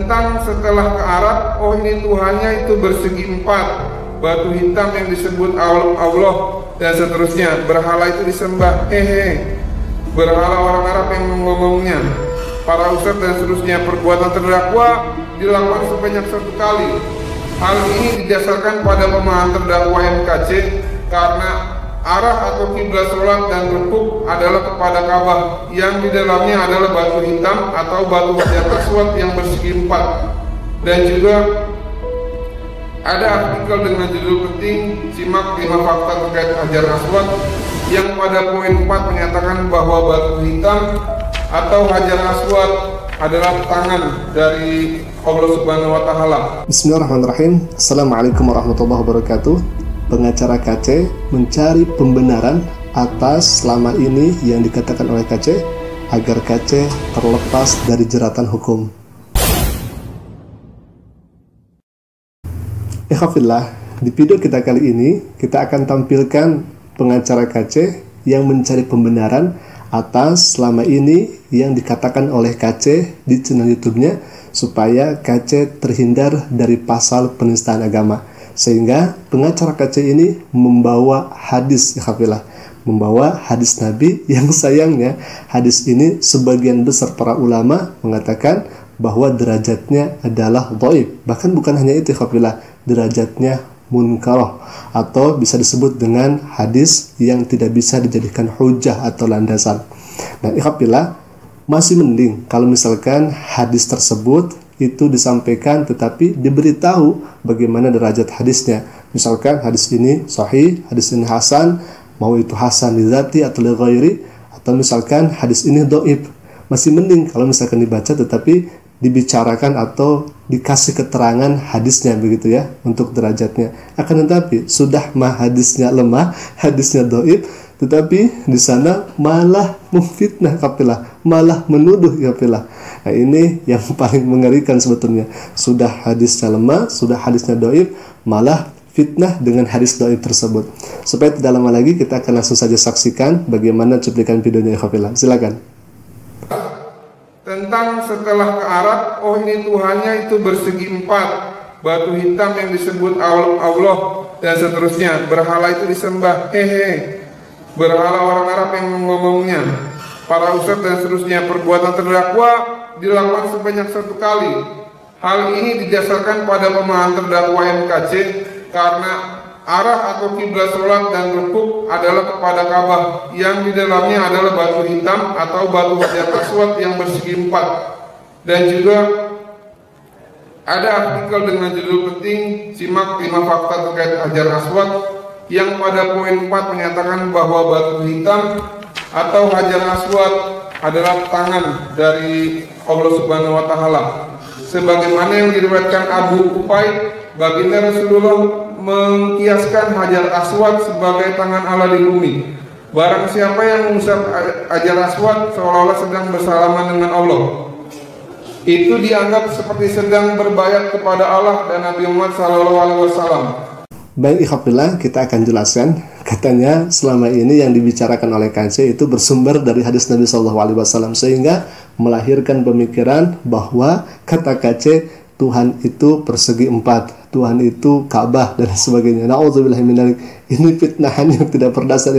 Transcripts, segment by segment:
Tentang setelah ke Arab, oh ini Tuhannya itu bersegi empat, batu hitam yang disebut Allah, dan seterusnya. Berhala itu disembah, berhala orang Arab yang ngomongnya, para ustadz dan seterusnya. Perbuatan terdakwa dilakukan sebanyak 1 kali. Hal ini didasarkan pada pemahaman terdakwa MKC, karena arah atau kiblat sholat dan rukuk adalah kepada Ka'bah, yang di dalamnya adalah batu hitam atau batu Hajar Aswad yang bersegi empat. Dan juga ada artikel dengan judul penting, simak 5 fakta terkait Hajar Aswad, yang pada poin 4 menyatakan bahwa batu hitam atau Hajar Aswad adalah tangan dari Allah Subhanahu wa Ta'ala. Bismillahirrahmanirrahim. Assalamualaikum warahmatullahi wabarakatuh. Pengacara KC mencari pembenaran atas selama ini yang dikatakan oleh KC agar KC terlepas dari jeratan hukum. Ikhwafillah, di video kita kali ini kita akan tampilkan pengacara KC yang mencari pembenaran atas selama ini yang dikatakan oleh KC di channel YouTube-nya, supaya KC terhindar dari pasal penistaan agama. Sehingga pengacara KC ini membawa hadis, membawa hadis Nabi yang sayangnya hadis ini sebagian besar para ulama mengatakan bahwa derajatnya adalah dhaif. Bahkan bukan hanya itu, derajatnya munkarah, atau bisa disebut dengan hadis yang tidak bisa dijadikan hujah atau landasan. Nah, masih mending kalau misalkan hadis tersebut itu disampaikan tetapi diberitahu bagaimana derajat hadisnya. Misalkan hadis ini sahih, hadis ini hasan, mau itu hasan li dzati atau li ghairi, atau misalkan hadis ini dhaif. Masih mending kalau misalkan dibaca tetapi dibicarakan atau dikasih keterangan hadisnya, begitu ya, untuk derajatnya. Akan tetapi sudah hadisnya lemah, hadisnya dhaif, tetapi di sana malah memfitnah, malah menuduh. Nah, ini yang paling mengerikan sebetulnya. Sudah hadisnya lemah, sudah hadisnya dhaif, malah fitnah dengan hadis dhaif tersebut. Supaya tidak lama lagi, kita akan langsung saja saksikan bagaimana cuplikan videonya. Silakan. Tentang setelah ke Arab, oh ini Tuhannya itu bersegi empat, batu hitam yang disebut Allah, dan seterusnya. Berhala itu disembah, berhala orang Arab yang ngomongnya, para ustadz dan seterusnya. Perbuatan terdakwa dilakukan sebanyak 1 kali. Hal ini didasarkan pada pemahaman terdakwa MKC, karena arah atau kiblat sholat dan rukuk adalah kepada Ka'bah, yang di dalamnya adalah batu hitam atau batu Hajar Aswad yang bersegi empat. Dan juga ada artikel dengan judul penting, simak 5 fakta terkait Hajar Aswad, yang pada poin 4 menyatakan bahwa batu hitam atau Hajar Aswad adalah tangan dari Allah Subhanahu wa Ta'ala. Sebagaimana yang diriwayatkan Abu Ubaid, baginda Rasulullah mengkiaskan Hajar Aswad sebagai tangan Allah di bumi. Barang siapa yang mengusap Hajar Aswad seolah-olah sedang bersalaman dengan Allah, itu dianggap seperti sedang berbayat kepada Allah dan Nabi Muhammad SAW. Baik, kita akan jelaskan. Katanya selama ini yang dibicarakan oleh KC itu bersumber dari hadis Nabi SAW, sehingga melahirkan pemikiran bahwa kata KC Tuhan itu persegi empat, Tuhan itu Ka'bah dan sebagainya. Na'udzubillah min dzalik. Ini fitnahan yang tidak berdasar.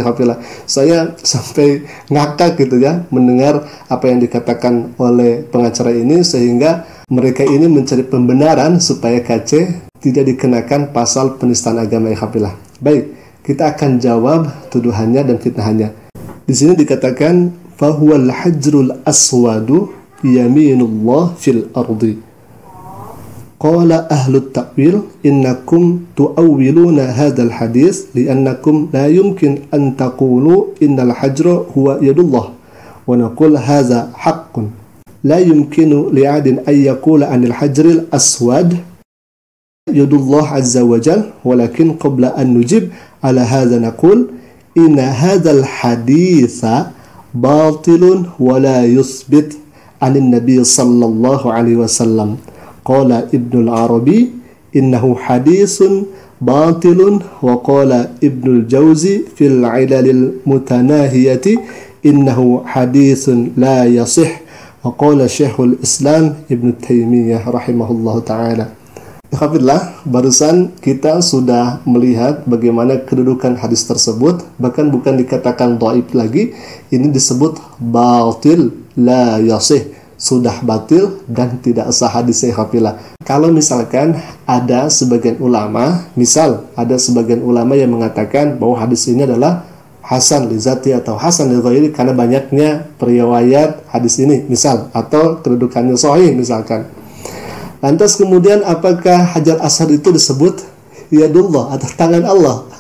Saya sampai ngakak mendengar apa yang dikatakan oleh pengacara ini, sehingga mereka ini mencari pembenaran supaya KC tidak dikenakan pasal penistaan agama. Baik, kita akan jawab tuduhannya dan fitnahannya. Di sini dikatakan fahuwal hajrul aswadu yaminullah fil ardi. Qala ahlu ta'wil innakum tu'awwiluna hadzal hadis li'annakum la yumkin an taqulu innal hajra huwa yadullah wa naqul hadza haqqun la yumkinu li'adin an yaqula anil hajril aswad yadullah azza wa jal, walakin qabla an nujib ala hadza naqul inna hadzal haditha batilun wa la yusbit anin nabiy sallallahu alaihi wasallam. Qala Ibnul Arabi innahu hadisun batilun, wa qala Ibnul Jauzi fil ilalil mutanahiyati innahu hadisun la yasih Waqala Syekhul Islam Ibn Taimiyah rahimahullahu ta'ala. Alhamdulillah, barusan kita sudah melihat bagaimana kedudukan hadis tersebut. Bahkan bukan dikatakan dhaif lagi, ini disebut batil la yasih, sudah batil dan tidak sah hadisnya. Alhamdulillah. Kalau misalkan ada sebagian ulama, misal ada sebagian ulama yang mengatakan bahwa hadis ini adalah hasan li zati atau hasan li ghairi karena banyaknya periwayat hadis ini, misal, atau kedudukannya sahih misalkan. Lantas kemudian apakah Hajar Aswad itu disebut yadullah atau tangan Allah?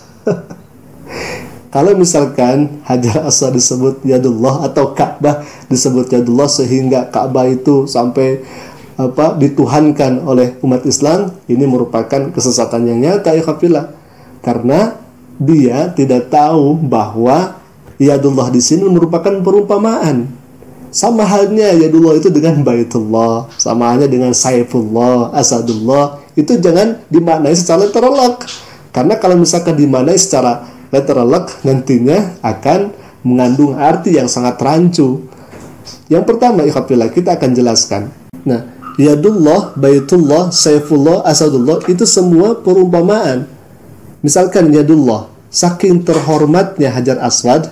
Kalau misalkan Hajar Aswad disebut yadullah atau Ka'bah disebut yadullah sehingga Ka'bah itu sampai dituhankan oleh umat Islam, ini merupakan kesesatan yang nyata, ya kafilah. Karena dia tidak tahu bahwa yadullah di sini merupakan perumpamaan. Sama halnya yadullah itu dengan baitullah, sama halnya dengan saifullah, asadullah. Itu jangan dimaknai secara literal. Karena kalau misalkan dimaknai secara literal, nantinya akan mengandung arti yang sangat rancu. Yang pertama, ikhwafillah, kita akan jelaskan. Nah, yadullah, baitullah, saifullah, asadullah itu semua perumpamaan. Misalkan yadullah, saking terhormatnya Hajar Aswad,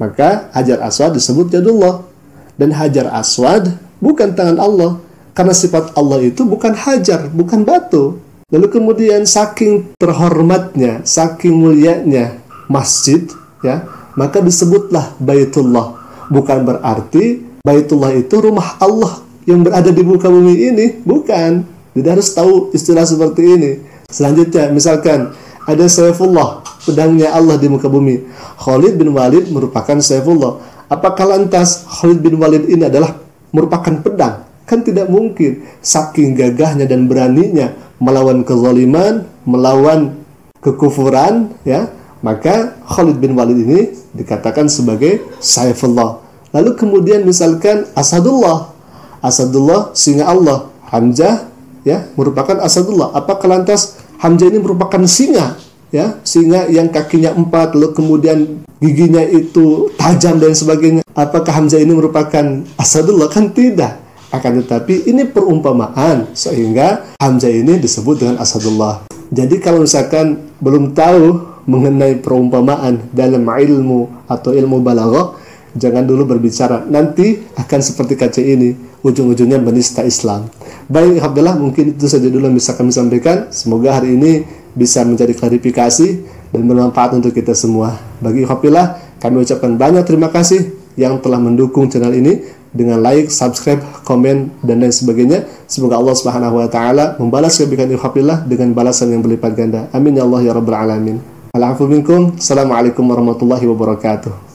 maka Hajar Aswad disebut yadullah. Dan Hajar Aswad bukan tangan Allah, karena sifat Allah itu bukan hajar, bukan batu. Lalu kemudian saking terhormatnya, saking mulianya masjid, ya, maka disebutlah baitullah. Bukan berarti baitullah itu rumah Allah yang berada di muka bumi ini, bukan. Tidak harus tahu istilah seperti ini. Selanjutnya, misalkan ada Saifullah, pedangnya Allah di muka bumi. Khalid bin Walid merupakan Saifullah. Apakah lantas Khalid bin Walid ini adalah merupakan pedang? Kan tidak mungkin. Saking gagahnya dan beraninya melawan kezaliman, melawan kekufuran, ya, maka Khalid bin Walid ini dikatakan sebagai Saifullah. Lalu kemudian misalkan Asadullah, Asadullah singa Allah. Hamzah, ya, merupakan Asadullah. Apakah lantas Hamzah ini merupakan singa, ya, singa yang kakinya 4, lalu kemudian giginya itu tajam dan sebagainya? Apakah Hamzah ini merupakan Asadullah? Kan tidak. Akan tetapi ini perumpamaan sehingga Hamzah ini disebut dengan Asadullah. Jadi kalau misalkan belum tahu mengenai perumpamaan dalam ilmu atau ilmu balaghah, jangan dulu berbicara, nanti akan seperti kaca ini, ujung-ujungnya menista Islam. Baik, alhamdulillah, mungkin itu saja dulu yang bisa kami sampaikan. Semoga hari ini bisa menjadi klarifikasi dan bermanfaat untuk kita semua. Bagi alhamdulillah, kami ucapkan banyak terima kasih yang telah mendukung channel ini dengan like, subscribe, komen, dan lain sebagainya. Semoga Allah Subhanahu wa taala membalas kebaikan alhamdulillah dengan balasan yang berlipat ganda. Amin ya Allah ya rabbal alamin. Assalamualaikum warahmatullahi wabarakatuh.